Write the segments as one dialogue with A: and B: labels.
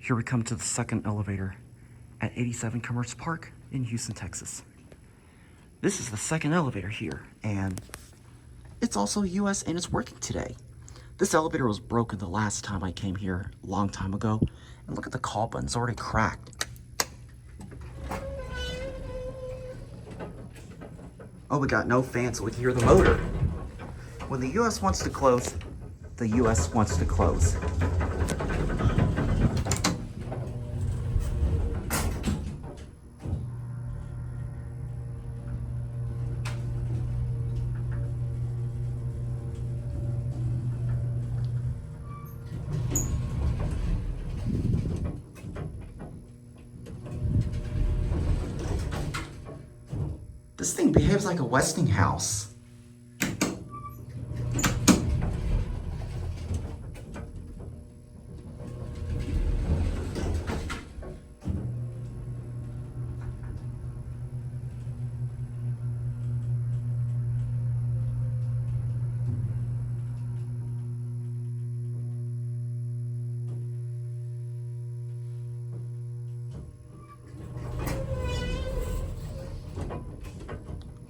A: Here we come to the second elevator at 87 Commerce Park in Houston, Texas. This is the second elevator here, and it's also US and it's working today. This elevator was broken the last time I came here a long time ago. And look at the call button, it's already cracked. Oh, we got no fan so we can hear the motor. When the US wants to close, the US wants to close. This thing behaves like a Westinghouse.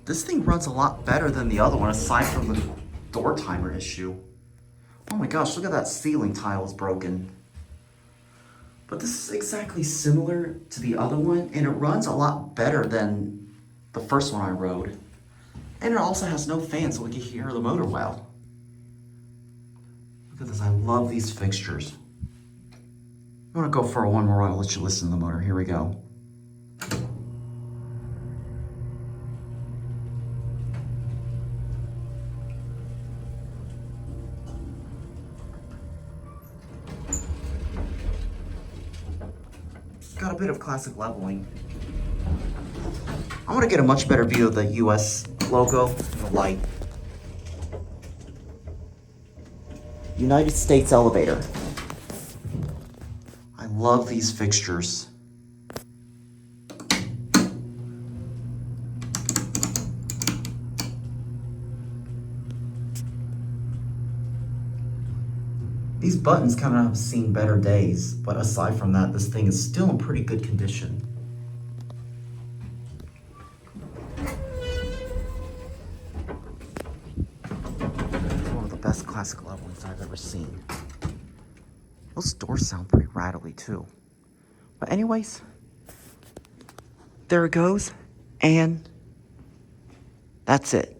A: This thing runs a lot better than the other one, aside from the door timer issue. Oh my gosh, look at that ceiling tile is broken. But this is exactly similar to the other one, and it runs a lot better than the first one I rode. And it also has no fan, so we can hear the motor well. Look at this, I love these fixtures. I'm gonna go for one more ride, I'll let you listen to the motor. Here we go. Got a bit of classic leveling. I want to get a much better view of the US logo in the light. United States elevator. I love these fixtures. These buttons kind of have seen better days, but aside from that, this thing is still in pretty good condition. It's one of the best classic levelings I've ever seen. Those doors sound pretty rattly too. But anyways, there it goes, and that's it.